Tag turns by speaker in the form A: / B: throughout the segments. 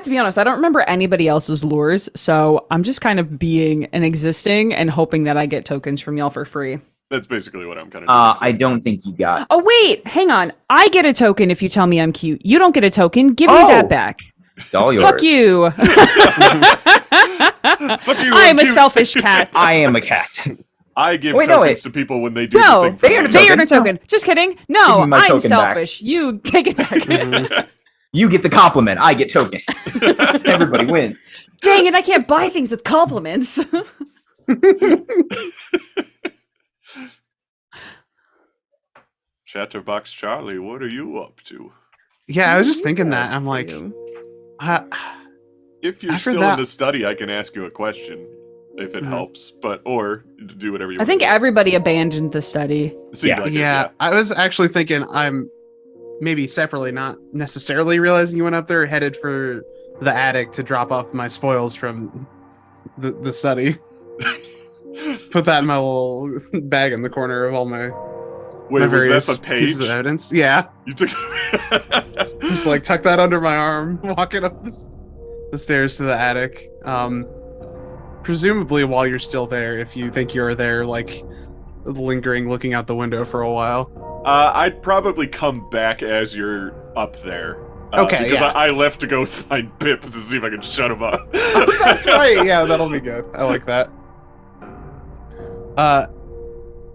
A: to be honest, I don't remember anybody else's lures, so I'm just kind of being and existing and hoping that I get tokens from y'all for free.
B: That's basically what I'm kind of doing.
C: I don't think you got.
A: Oh, wait, hang on. I get a token if you tell me I'm cute. You don't get a token. Give me that back.
C: It's all yours.
A: Fuck you.
B: Fuck you.
A: I am a selfish cat.
C: I am a cat.
B: I give tokens to people when they do
A: no,
B: the thing for me.
A: they earn a token. Just kidding. No, I'm selfish.
C: Back.
A: You take it back.
C: You get the compliment. I get tokens. Everybody wins.
A: Dang it, I can't buy things with compliments.
B: Chatterbox Charlie, what are you up to?
D: Yeah, I was just thinking that. I'm like,
B: if you're still in the study, I can ask you a question if it helps, or do whatever you want.
A: I think everybody abandoned the study.
D: Yeah, I was actually thinking I'm maybe separately, not necessarily realizing you went up there, headed for the attic to drop off my spoils from the study. Put that in my little bag in the corner of all my various
B: was that the page?
D: Pieces of evidence. Yeah.
B: You took
D: just like tuck that under my arm, walking up the stairs to the attic. Presumably while you're still there, if you think you're there, like lingering, looking out the window for a while.
B: I'd probably come back as you're up there.
D: Okay,
B: because I left to go find Pip to see if I can shut him up.
D: Oh, that's right. Yeah, that'll be good. I like that.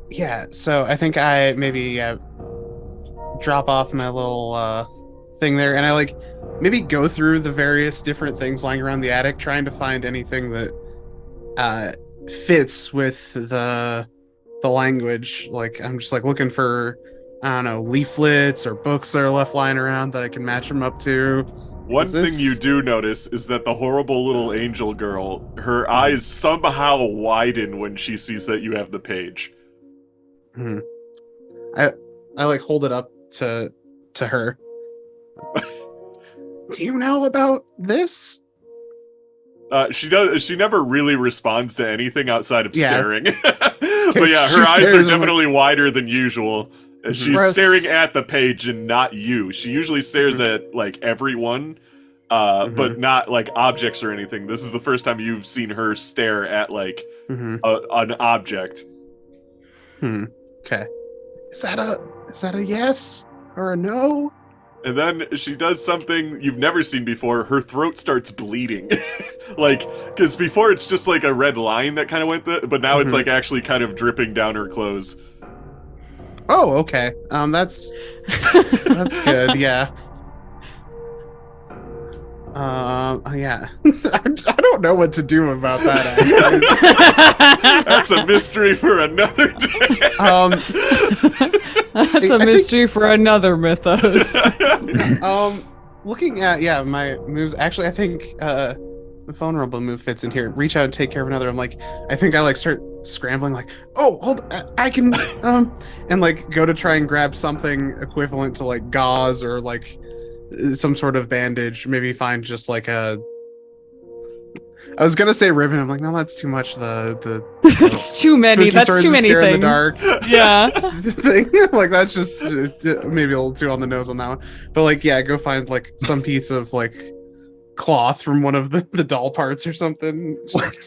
D: Yeah, so I think I maybe drop off my little thing there, and I like maybe go through the various different things lying around the attic, trying to find anything that fits with the language. Like I'm just like looking for, I don't know, leaflets or books that are left lying around that I can match them up to.
B: One thing you do notice is that the horrible little angel girl, her eyes somehow widen when she sees that you have the page.
D: I like hold it up to her. Do you know about this?
B: She does. She never really responds to anything outside of staring. But yeah, her
D: She
B: eyes are
D: stares
B: definitely wider than usual. And she's staring at the page and not you. She usually stares at like everyone, but not like objects or anything. This is the first time you've seen her stare at like an object.
D: Okay. Is that a yes or a no?
B: And then she does something you've never seen before. Her throat starts bleeding. Like, because before it's just like a red line that kind of went but now it's like actually kind of dripping down her clothes.
D: Oh, okay. That's good. Yeah. Yeah. I don't know what to do about that. Actually.
B: That's a mystery for another day.
A: That's a mystery for another mythos.
D: Looking at my moves. Actually, I think the vulnerable move fits in here. Reach out and take care of another. I'm like, I think I like start scrambling. Like, oh, hold, I can and like go to try and grab something equivalent to like gauze or like some sort of bandage. Maybe find just like a. I was gonna say ribbon. I'm like, no, that's too much.
A: That's too many. That's too many things.
D: In the dark.
A: Yeah.
D: Like that's just maybe a little too on the nose on that one. But like, yeah, go find like some piece of like cloth from one of the doll parts or something. Just like,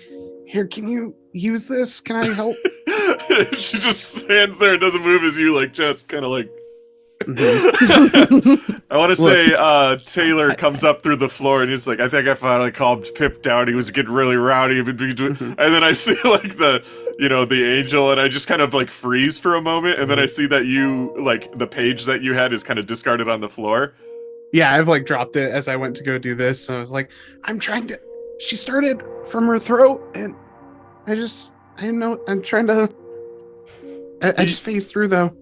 D: here, can you use this? Can I help?
B: She just stands there and doesn't move as you like just kind of like. I want to say Taylor comes up through the floor and he's like, I think I finally calmed Pip down. He was getting really rowdy. And then I see like the angel and I just kind of like freeze for a moment. And then I see that you like the page that you had is kind of discarded on the floor.
D: Yeah, I've like dropped it as I went to go do this. So I was like, she started from her throat and I just phased through though.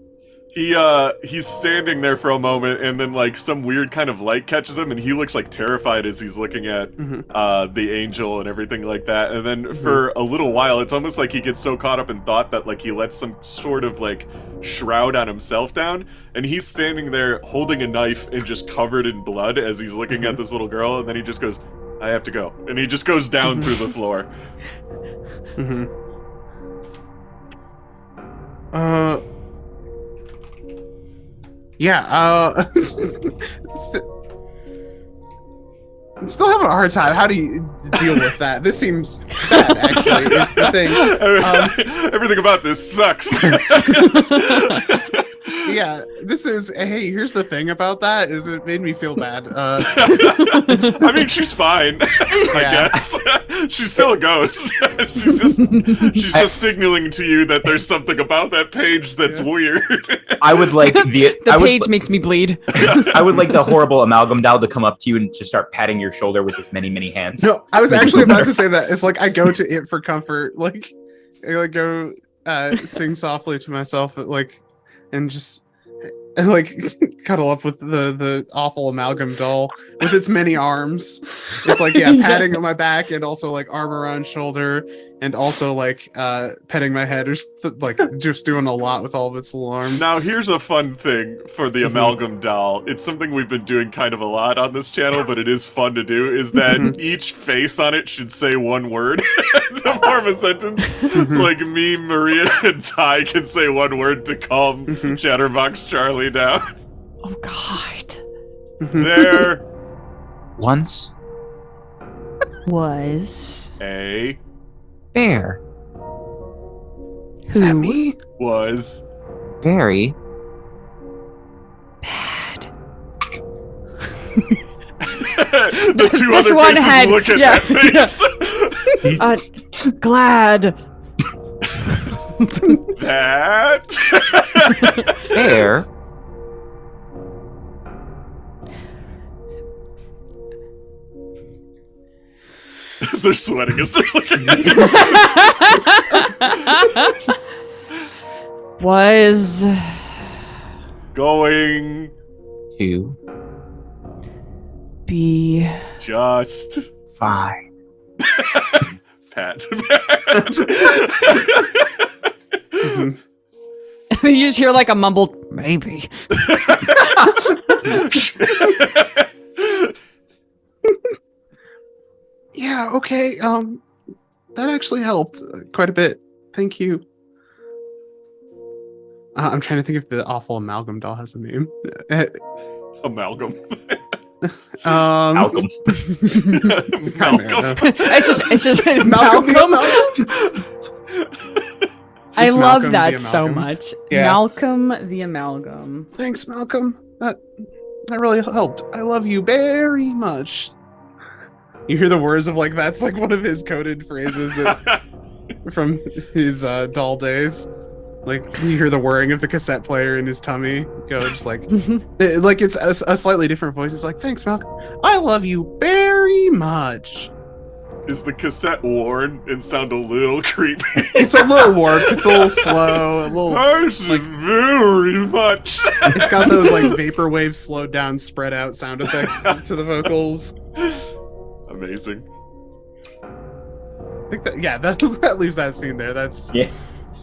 B: He's standing there for a moment, and then like some weird kind of light catches him, and he looks like terrified as he's looking at the angel and everything like that. And then for a little while, it's almost like he gets so caught up in thought that like he lets some sort of like shroud on himself down, and he's standing there holding a knife and just covered in blood as he's looking at this little girl, and then he just goes, "I have to go," and he just goes down through the floor.
D: Yeah, still having a hard time. How do you deal with that? This seems bad, actually, is the thing.
B: Everything about this sucks.
D: Yeah, this is, hey, here's the thing about that, is it made me feel bad.
B: I mean, she's fine, I guess. She's still a ghost. she's just signaling to you that there's something about that page that's weird.
C: I would like the
A: page makes me bleed.
C: I would like the horrible amalgam doll to come up to you and just start patting your shoulder with his many hands.
D: No, I was actually about to say that. It's like I go to it for comfort. Like I like go sing softly to myself, like, and like cuddle up with the awful amalgam doll with its many arms. It's like patting on my back and also like arm around shoulder and also like petting my head or like just doing a lot with all of its little arms.
B: Now here's a fun thing for the amalgam doll. It's something we've been doing kind of a lot on this channel, but it is fun to do, is that each face on it should say one word to form a sentence. So like me, Maria, and Ty can say one word to calm Chatterbox Charlie down.
A: Oh God.
B: There
C: Once
A: Was
B: a
C: bear
D: Is that me?
B: was
C: very
A: bad.
B: the two
A: This
B: other
A: one
B: faces
A: had-
B: look at
A: yeah,
B: that face.
A: Glad.
B: That
C: bear
B: they're sweating as they're looking at you.
A: Was
B: Going
C: to
A: be
B: just
C: fine.
B: Pat.
A: you just hear like a mumbled maybe.
D: Yeah, okay. That actually helped quite a bit. Thank you. I'm trying to think if the awful amalgam doll has a name.
B: Amalgam.
C: Malcolm.
B: Malcolm.
A: It's just
D: Malcolm.
A: Malcolm. I
D: It's
A: love
D: Malcolm
A: that
D: the
A: so
D: Amalgam.
A: much.
D: Yeah.
A: Malcolm the Amalgam.
D: Thanks, Malcolm. That really helped. I love you very much. You hear the words of like that's like one of his coded phrases that from his doll days. Like you hear the whirring of the cassette player in his tummy go just like like it's a slightly different voice. It's like, thanks, Malcolm. I love you very much.
B: Is the cassette worn and sound a little creepy?
D: It's a little warped. It's a little slow. A little.
B: Thanks very much.
D: It's got those like vaporwave slowed down, spread out sound effects to the vocals.
B: Amazing.
D: I think that leaves that scene there. That's
C: Yeah.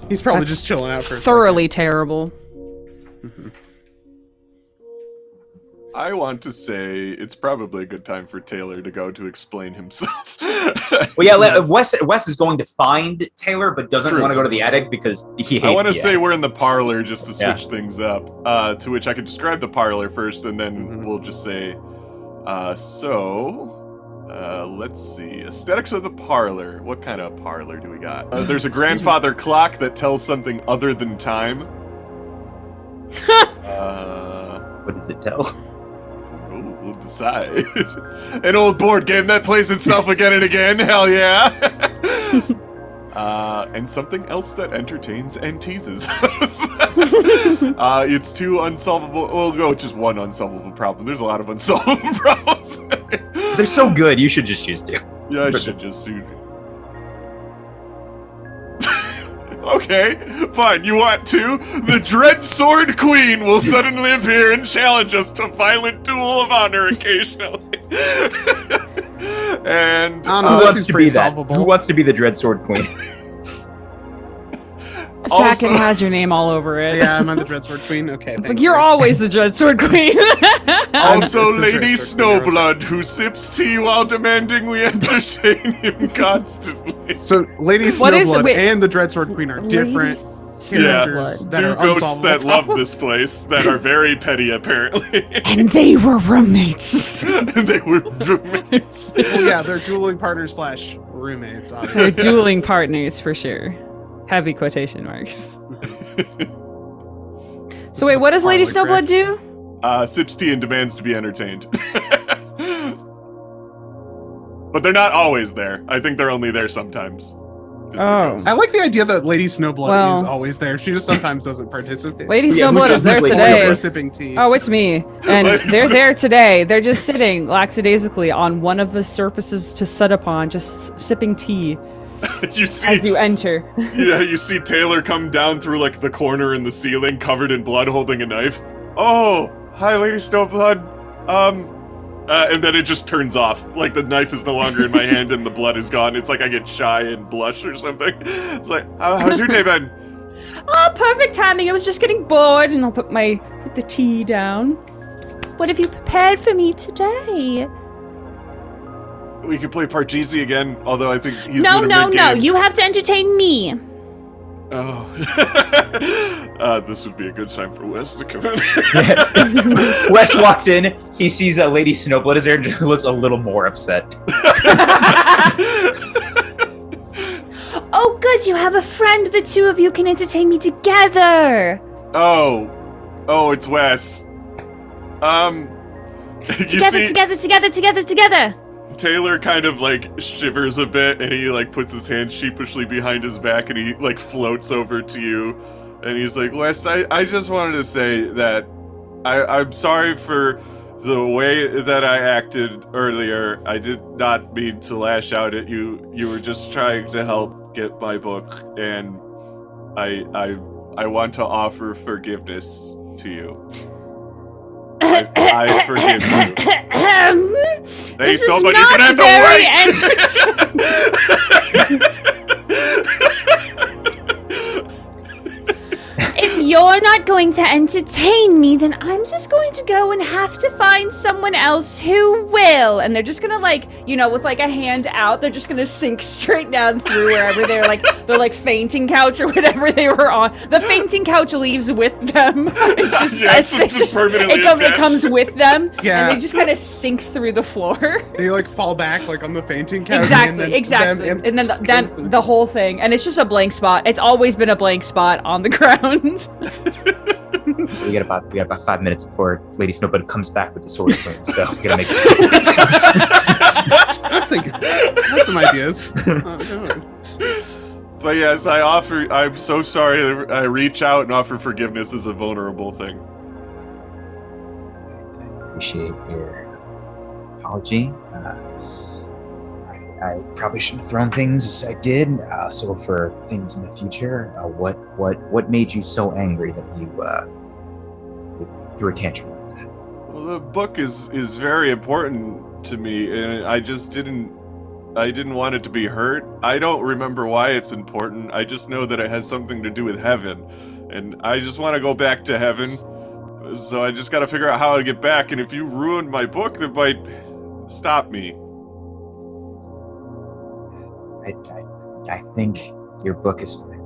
D: He's probably
A: That's
D: just chilling out for a
A: thoroughly terrible.
D: second.
B: I want to say it's probably a good time for Taylor to go to explain himself.
C: Well, yeah, Wes is going to find Taylor, but doesn't
B: True.
C: want to go to the attic because he hates
B: I want to
C: the
B: say
C: attic.
B: we're in the parlor just to
C: Yeah.
B: switch things up. To which I could describe the parlor first, and then we'll just say, let's see. Aesthetics of the parlor. What kind of parlor do we got? There's a grandfather clock that tells something other than time.
C: What does it tell?
B: Ooh, we'll decide. An old board game that plays itself again and again. Hell yeah. And something else that entertains and teases us. It's two unsolvable. We'll go with just one unsolvable problem. There's a lot of unsolvable problems.
C: They're so good, you should just choose to.
B: Yeah, I should just do. Okay, fine. You want to? The Dread Sword Queen will suddenly appear and challenge us to violent duel of honor occasionally. And
D: I don't know,
C: Who
D: that
C: wants
D: seems
C: to
D: pretty
C: be that?
D: solvable.
C: Who wants to be the Dread Sword Queen?
A: Sakin has your name all over it.
D: Yeah, I'm on the Dreadsword Queen. Okay,
A: But
D: thank
A: you're
D: you.
A: always the Dreadsword Queen.
B: Also,
D: the
B: Lady
D: Dreadsword Queen,
B: Snowblood, who sips tea while demanding we entertain him constantly.
D: So Lady
A: What is-
D: Snowblood
A: wait.
D: and the Dreadsword Queen are different characters that
B: Two
D: are
B: ghosts
D: unsolvable
B: that love
D: problems.
B: this place that are very petty, apparently.
A: And they were roommates.
B: And they were roommates.
D: Well, yeah, they're dueling partners / roommates,
A: They're
D: obviously.
A: dueling partners for sure. Heavy quotation marks. So wait, what does Lady
D: Harley
A: Snowblood do?
B: Sips tea and demands to be entertained. But they're not always there. I think they're only there sometimes. Is the
A: Oh.
B: ghost.
D: I like the idea that Lady Snowblood
A: Well-
D: is always there. She just sometimes doesn't participate.
A: Lady
C: Yeah,
A: Snowblood
C: who's-
A: is there
C: who's Lady
A: today.
D: We're sipping tea.
A: Oh, it's me. And
B: Lady
A: they're
B: Snow-
A: there today. They're just sitting lackadaisically on one of the surfaces to sit upon, just sipping tea
B: You see,
A: as you enter.
B: yeah, you see Taylor come down through like the corner in the ceiling, covered in blood, holding a knife. Oh, hi, Lady Snowblood. And then it just turns off. Like the knife is no longer in my hand and the blood is gone. It's like I get shy and blush or something. It's like, how's your day been?
A: Oh, perfect timing. I was just getting bored, and I'll put the tea down. What have you prepared for me today?
B: We could play Parcheesi again, although I think he's
A: No,
B: in a
A: no, no.
B: mid-game.
A: You have to entertain me.
B: Oh. This would be a good time for Wes to come in.
C: Wes walks in. He sees that Lady Snowblood is there and just looks a little more upset.
A: Oh, good. You have a friend. The two of you can entertain me together.
B: Oh, it's Wes. You
A: Together,
B: see,
A: together.
B: Taylor kind of like shivers a bit and he like puts his hand sheepishly behind his back and he like floats over to you and he's like, Wes, I just wanted to say that I'm sorry for the way that I acted earlier. I did not mean to lash out at you. You were just trying to help get my book, and I want to offer forgiveness to you. I forgive you. Hey,
A: This is
B: somebody
A: not
B: can have
A: very
B: the right.
A: If you're not going to entertain me, then I'm just going to go and have to find someone else who will. And they're just gonna with like a hand out, they're just gonna sink straight down through wherever they're like the fainting couch or whatever they were on. The fainting couch leaves with them. It's just,
B: Yeah, it's just permanently
A: it
B: attached.
A: comes with them.
D: Yeah.
A: And they just kind of sink through the floor.
D: They like fall back like on the fainting couch.
A: Exactly. And then
D: just goes
A: then the whole thing, and it's just a blank spot. It's always been a blank spot on the ground.
C: We got about 5 minutes before Lady Snowblood comes back with the sword queen, so we gotta make this.
D: I was thinking, that's some ideas.
B: But yes, I'm so sorry. I reach out and offer forgiveness is a vulnerable thing.
C: I appreciate your apology. I probably shouldn't have thrown things as I did. So for things in the future, what made you so angry that you threw a tantrum like that?
B: Well, the book is very important to me, and I didn't want it to be hurt. I don't remember why it's important. I just know that it has something to do with heaven, and I just want to go back to heaven. So I just got to figure out how to get back. And if you ruin my book, that might stop me.
C: I think your book is fine.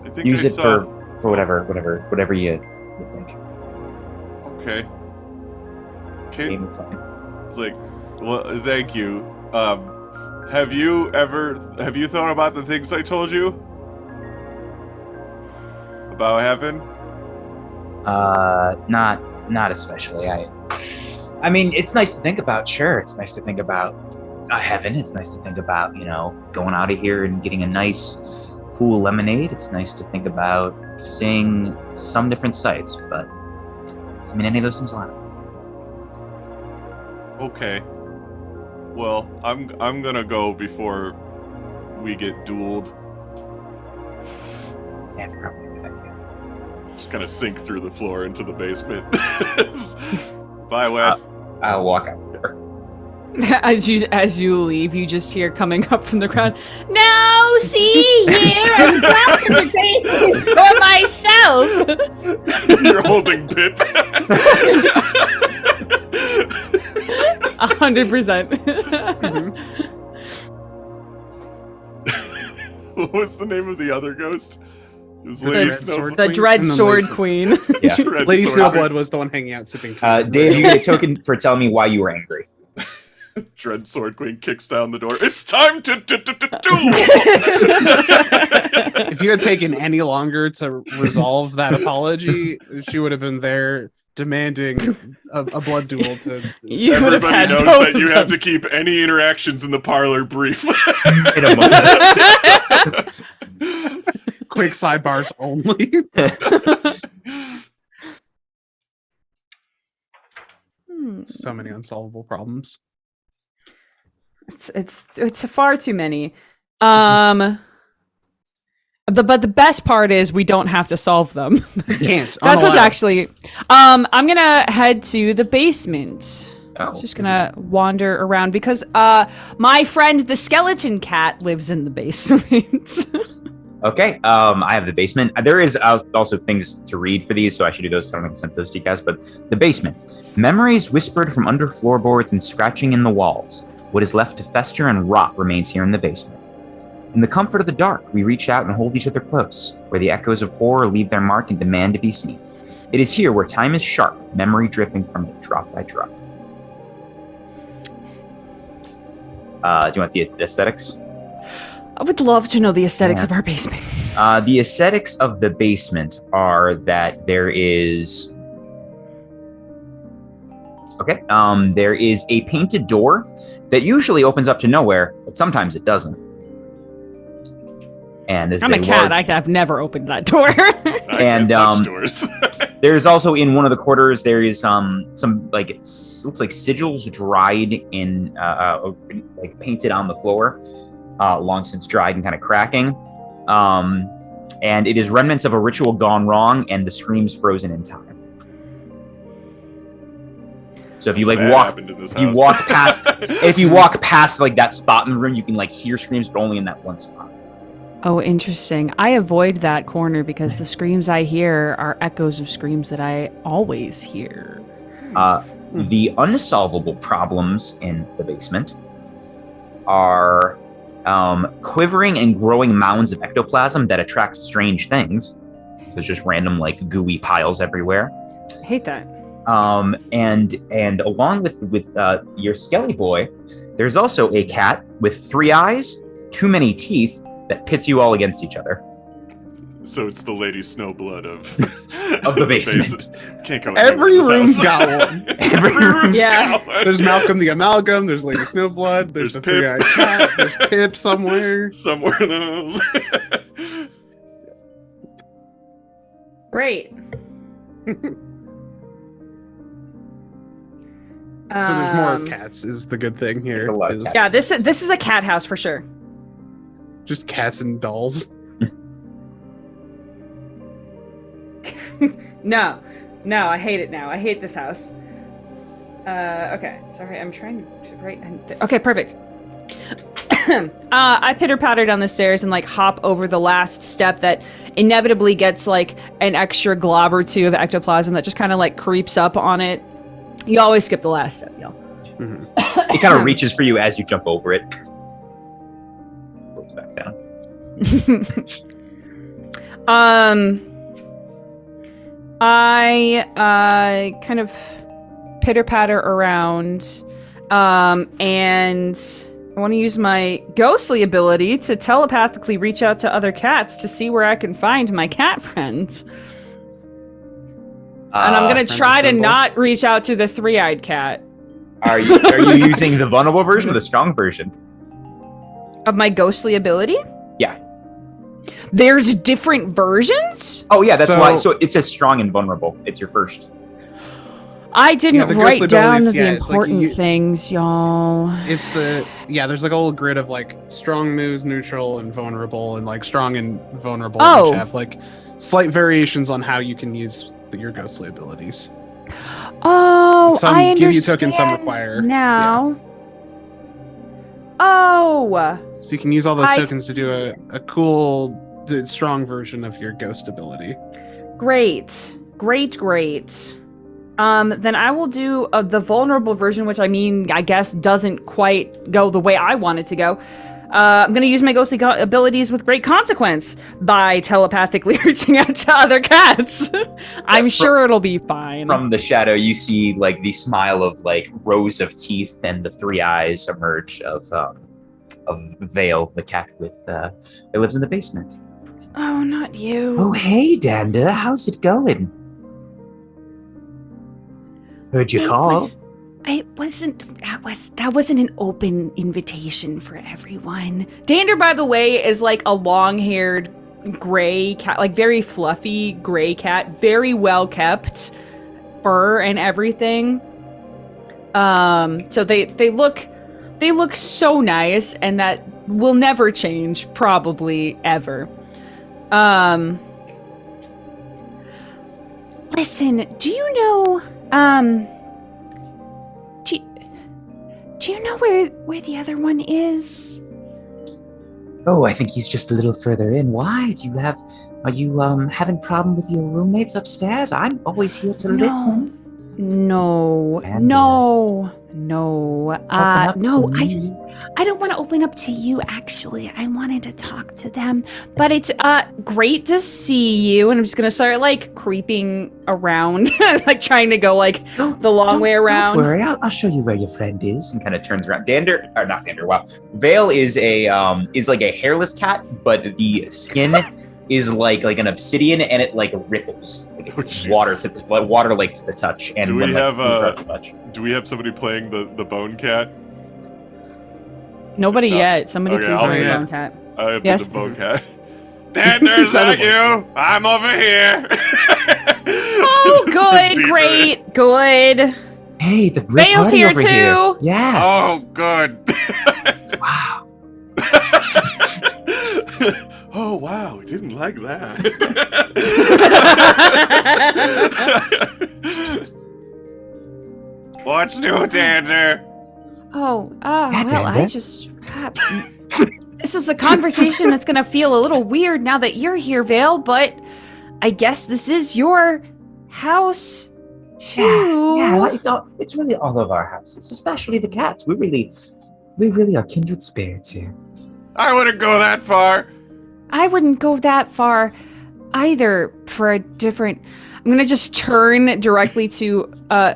B: I think
C: Use
B: I
C: it
B: saw...
C: for whatever you think.
B: Okay. Okay.
C: Game plan.
B: It's like, well, thank you. Have you thought about the things I told you? About heaven?
C: Not especially. I mean, it's nice to think about, sure. It's nice to think about heaven. It's nice to think about, going out of here and getting a nice, cool lemonade. It's nice to think about seeing some different sights, but doesn't mean any of those things line up.
B: Okay. Well, I'm gonna go before we get dueled.
C: Yeah, it's probably a good idea.
B: Just kind of sink through the floor into the basement. Bye, Wes.
C: I'll walk out there.
A: As you leave, you just hear coming up from the ground, "No, you see here and got entertainment for myself.
B: You're holding Pip.
A: 100%.
B: What was the name of the other ghost? It was
D: The
B: Lady
D: Dread
B: Snow.
D: Sword
A: The
D: Queen
A: Dread
D: and then
A: Sword
D: Lady-
A: Queen.
C: Yeah.
B: Dread
D: Lady
B: Sword.
D: Snowblood was the one hanging out sipping tea.
C: Dave, you get a token for telling me why you were angry.
B: Dread Sword Queen kicks down the door. It's time to duel.
D: If you had taken any longer to resolve that apology, she would have been there demanding a blood duel to.
A: You would have
B: Everybody
A: had
B: knows
A: both
B: that you
A: of
B: have
A: them.
B: to keep any interactions in the parlor brief.
C: In a moment.
D: Quick sidebars only. So many unsolvable problems.
A: It's far too many. But the best part is we don't have to solve them.
D: Can't.
A: That's what's
D: unallowed.
A: actually. I'm gonna head to the basement.
C: Oh.
A: Just gonna wander around because my friend the skeleton cat lives in the basement.
C: Okay, I have the basement. There is also things to read for these, so I should do those. So I'm going to send those to you guys. But the basement. Memories whispered from under floorboards and scratching in the walls. What is left to fester and rot remains here in the basement. In the comfort of the dark, we reach out and hold each other close, where the echoes of horror leave their mark and demand to be seen. It is here where time is sharp, memory dripping from it drop by drop. Do you want the aesthetics?
A: I would love to know the aesthetics
C: Yeah.
A: of our basements.
C: The aesthetics of the basement are that there is... Okay, there is a painted door that usually opens up to nowhere, but sometimes it doesn't. And there's
A: I'm a cat.
C: large-
A: I've never opened that door.
B: I
C: And,
B: can't touch doors.
C: There's also in one of the quarters there is some like looks like sigils dried in like painted on the floor, long since dried and kind of cracking, and it is remnants of a ritual gone wrong and the screams frozen in time. So if you like
B: What
C: walk,
B: happened in this
C: if you
B: house?
C: walk past, if you walk past like that spot in the room, you can like hear screams, but only in that one spot.
A: Oh, interesting. I avoid that corner because the screams I hear are echoes of screams that I always hear.
C: The unsolvable problems in the basement are quivering and growing mounds of ectoplasm that attract strange things. So there's just random like gooey piles everywhere.
A: I hate that.
C: And along with your Skelly boy, there's also a cat with 3 eyes, too many teeth, that pits you all against each other.
B: So it's the Lady Snowblood
C: Of the basement.
B: Can't go
D: Every
B: anywhere in this
D: room's
B: house.
D: got one.
C: Every room's
A: Yeah.
B: got one.
D: There's Malcolm the Amalgam. There's Lady Snowblood. There's the
B: There's Pip.
D: 3-eyed cat. There's Pip somewhere.
B: Somewhere in those.
A: Great.
D: So there's more cats. Is the good thing here?
C: There's a lot of
D: is
C: cats.
A: Yeah, this is a cat house for sure.
D: just cats and dolls.
A: No, I hate it now. I hate this house. Okay, sorry, I'm trying to write. Okay, perfect. I pitter patter down the stairs and like hop over the last step that inevitably gets like an extra glob or two of ectoplasm that just kind of like creeps up on it. You always skip the last step, y'all.
D: Mhm.
C: It kind of reaches for you as you jump over it. Goes back down.
A: I kind of pitter patter around, and I want to use my ghostly ability to telepathically reach out to other cats to see where I can find my cat friends. And I'm gonna
D: friends
A: try to
D: assemble.
A: not reach out to the 3-eyed cat
C: Are you using the vulnerable version or the strong version?
A: of my ghostly ability.
C: Yeah.
A: There's different versions?
C: Oh yeah, that's
D: So-
C: why. So it says strong and vulnerable. It's your first.
A: I didn't
D: Yeah, the
A: write
D: ghostly
A: down
D: abilities,
A: the
D: yeah, it's like
A: important
D: you-
A: things, y'all.
D: It's there's like a little grid of like strong moves, neutral, and vulnerable, and like strong and vulnerable
A: Oh.
D: each have like slight variations on how you can use your ghostly abilities.
A: Oh,
D: Some
A: I
D: give you
A: understand
D: tokens, some require-
A: now. Oh!
D: So you can use all those
A: I
D: tokens to do a cool, strong version of your ghost ability.
A: Great. Then I will do the vulnerable version, which I guess doesn't quite go the way I want it to go. I'm going to use my ghostly abilities with great consequence by telepathically reaching out to other cats. I'm sure it'll be fine.
C: From the shadow, you see like the smile of like rows of teeth and the three eyes emerge of Vale, the cat that lives in the basement.
A: Oh, not you.
C: Oh, hey, Dander, how's it going? Heard you call.
A: That wasn't an open invitation for everyone. Dander, by the way, is like a long-haired gray cat, like very fluffy gray cat, very well kept, fur and everything. So they look so nice, and that will never change, probably ever. Listen, do you know do you know where the other one is?
C: Oh, I think he's just a little further in. Why? Are you having problem with your roommates upstairs? I'm always here to listen.
A: No. I don't want to open up to you, actually. I wanted to talk to them. But it's great to see you. And I'm just going to start, like, creeping around, like, trying to go, like, the long way around.
C: Don't worry, I'll show you where your friend is. And kind of turns around. Vale is like a hairless cat, but the skin is like an obsidian, and it like ripples, like it's water to the touch. And
B: do we have somebody playing the bone cat?
A: Nobody yet. Somebody please play the bone cat.
B: I'll be the bone cat. Dander, is that you? I'm over here.
A: Oh, good, great, good.
C: Hey, the
A: Vale's here too.
C: Here. Yeah.
B: Oh, good.
C: Wow.
B: Oh, wow, I didn't like that. What's new, Dander?
A: Well, I just... this is a conversation that's going to feel a little weird now that you're here, Vale, but I guess this is your house, too.
C: Yeah, it's really all of our houses, especially the cats. We really are kindred spirits here.
B: I wouldn't go that far.
A: I wouldn't go that far either for a different... I'm going to just turn directly to...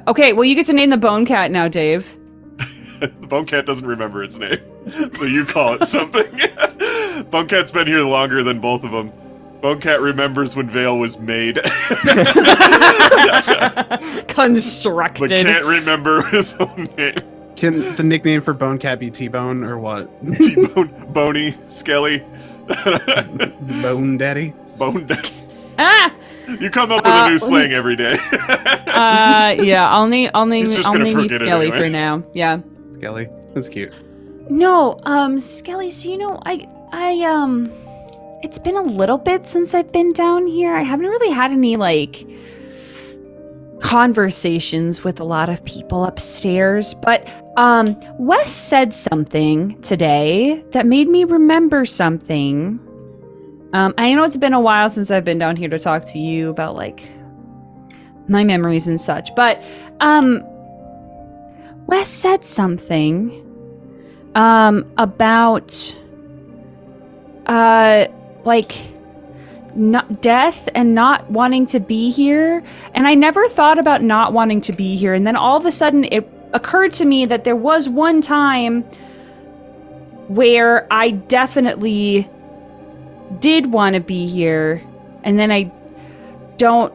A: okay, well, you get to name the bone cat now, Dave.
B: The bone cat doesn't remember its name, so you call it something. Bone cat's been here longer than both of them. Bone cat remembers when Vale was made.
A: Constructed.
B: But can't remember his own name.
D: Can the nickname for Bone Cat be T-Bone or what?
B: T-Bone, Boney, Skelly.
D: Bone Daddy?
B: Bone Daddy.
A: Ah!
B: You come up with a new slang every day.
A: Yeah, I'll name you Skelly
B: anyway.
A: for now. Yeah.
D: Skelly. That's cute.
A: No, Skelly, so you know, I it's been a little bit since I've been down here. I haven't really had any, like, conversations with a lot of people upstairs, but Wes said something today that made me remember something. I know it's been a while since I've been down here to talk to you about, like, my memories and such, but Wes said something about like not death and not wanting to be here, and I never thought about not wanting to be here, and then all of a sudden it occurred to me that there was one time where I definitely did want to be here, and then I don't.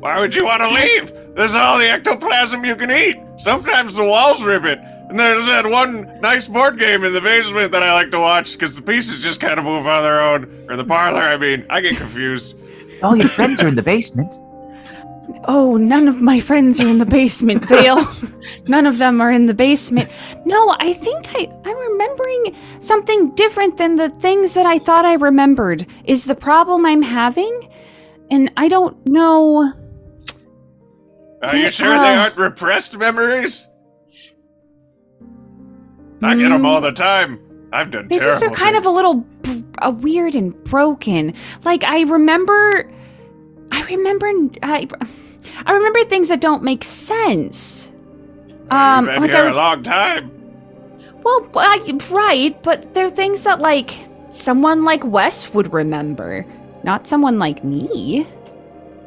B: Why would you want to leave? There's all the ectoplasm you can eat. Sometimes the walls rip it. And there's that one nice board game in the basement that I like to watch because the pieces just kind of move on their own. Or the parlor, I mean. I get confused.
C: All your friends are in the basement.
A: Oh, none of my friends are in the basement, Vale. None of them are in the basement. No, I think I'm remembering something different than the things that I thought I remembered is the problem I'm having. And I don't know...
B: Are you sure they aren't repressed memories? I get them all the time. I've done
A: They
B: terrible
A: just are kind
B: things.
A: of a little weird and broken. Like I remember things that don't make sense.
B: You've been
A: like
B: here a long time.
A: Well, right, but they're things that like someone like Wes would remember, not someone like me.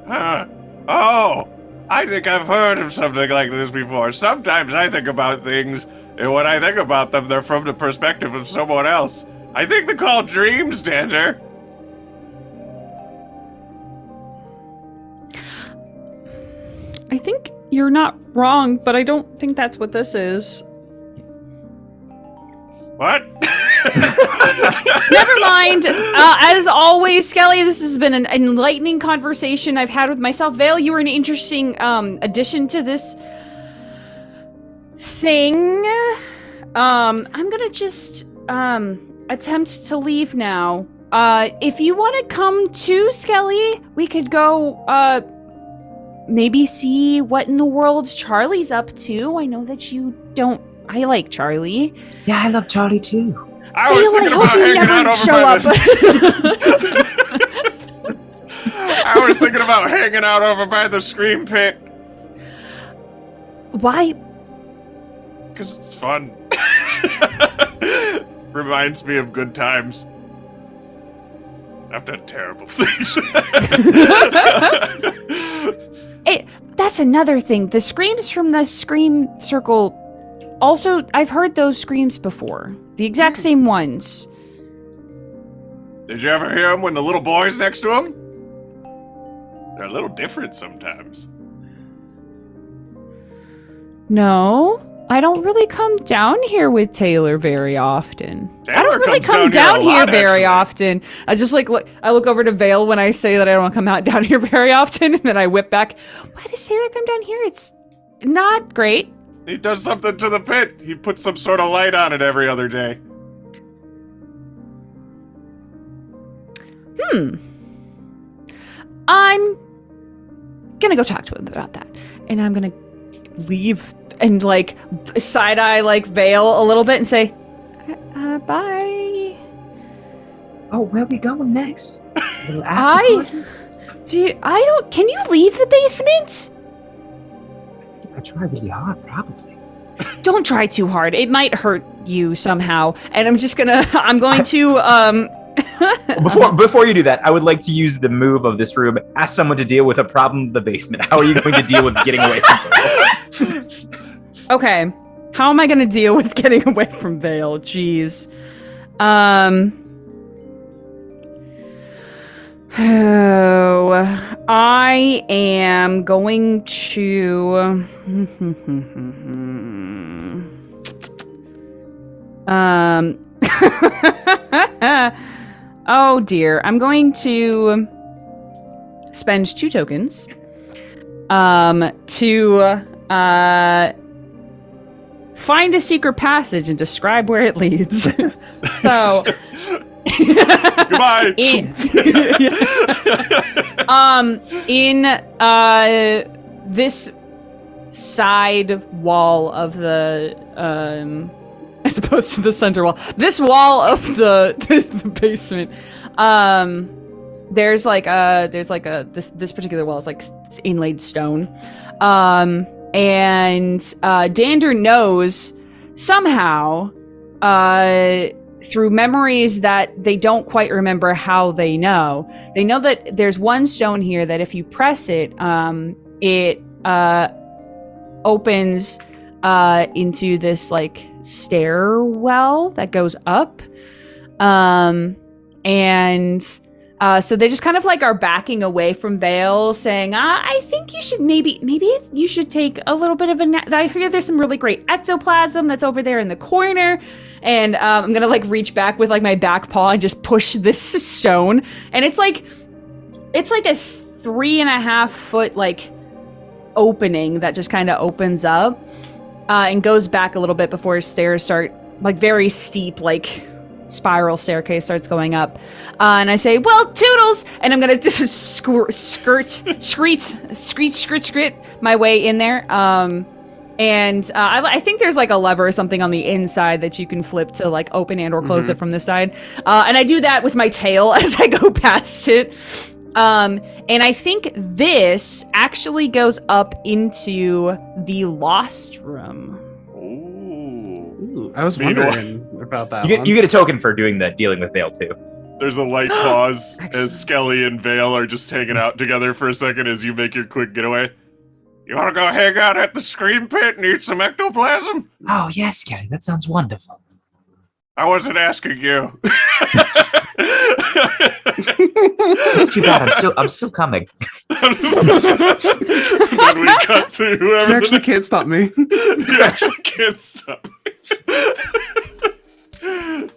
B: Huh. Oh, I think I've heard of something like this before. Sometimes I think about things, and when I think about them, they're from the perspective of someone else. I think they're called dreams, Dander.
A: I think you're not wrong, but I don't think that's what this is.
B: What?
A: Never mind. As always, Skelly, this has been an enlightening conversation I've had with myself. Vale, you were an interesting addition to this thing. I'm gonna just attempt to leave now. If you want to come too, Skelly, we could go maybe see what in the world Charlie's up to. I know that you don't. I like Charlie.
C: Yeah, I love Charlie too.
B: I was thinking about hanging out over by the... I was thinking about hanging out over by the scream pit.
A: Why?
B: Because it's fun. Reminds me of good times. I've done terrible things.
A: That's another thing. The screams from the Scream Circle. Also, I've heard those screams before. The exact same ones.
B: Did you ever hear them when the little boy's next to him? They're a little different sometimes.
A: No, I don't really come down here with Taylor very often.
B: Taylor
A: I don't really
B: comes
A: come down
B: a
A: here
B: lot,
A: very
B: actually.
A: often. I just I look over to Vale when I say that I don't come out down here very often, and then I whip back. Why does Taylor come down here? It's not great.
B: He does something to the pit. He puts some sort of light on it every other day.
A: I'm gonna go talk to him about that, and I'm gonna leave and like side eye like Vale a little bit and say, bye.
C: Oh, where are we going next?
A: Can you leave the basement?
C: I try really hard, probably.
A: Don't try too hard. It might hurt you somehow. And I'm going to,
C: Before you do that, I would like to use the move of this room. Ask someone to deal with a problem in the basement. How are you going to deal with getting away from Vale?
A: Okay. How am I going to deal with getting away from Vale? Jeez. I am going to... oh dear. I'm going to spend 2 tokens to find a secret passage and describe where it leads. So...
B: Goodbye.
A: In this side wall of the as opposed to the center wall, this wall of the basement, there's this particular wall is like inlaid stone, and Dander knows somehow through memories that they don't quite remember how they know that there's one stone here that if you press it, it opens into this like stairwell that goes up, and so they just kind of like are backing away from Vale, saying, I think you should you should take a little bit of a nap. I hear there's some really great ectoplasm that's over there in the corner. And I'm gonna like reach back with like my back paw and just push this stone. And it's like a 3.5 foot like opening that just kind of opens up and goes back a little bit before stairs start, like very steep, like spiral staircase starts going up. And I say, well, toodles! And I'm gonna just screech my way in there. And I think there's like a lever or something on the inside that you can flip to like open and or close it from this side. And I do that with my tail as I go past it. And I think this actually goes up into the lost room.
B: Ooh.
D: I was wondering about that.
C: You get a token for doing the dealing with Vale too.
B: There's a light pause as Skelly and Vale are just hanging out together for a second as you make your quick getaway. You want to go hang out at the Scream Pit and eat some ectoplasm?
C: Oh yes, Kelly, that sounds wonderful.
B: I wasn't asking you.
C: It's too bad. I'm still coming.
B: Then we cut to whoever.
D: You actually can't stop me.
B: You actually can't stop me.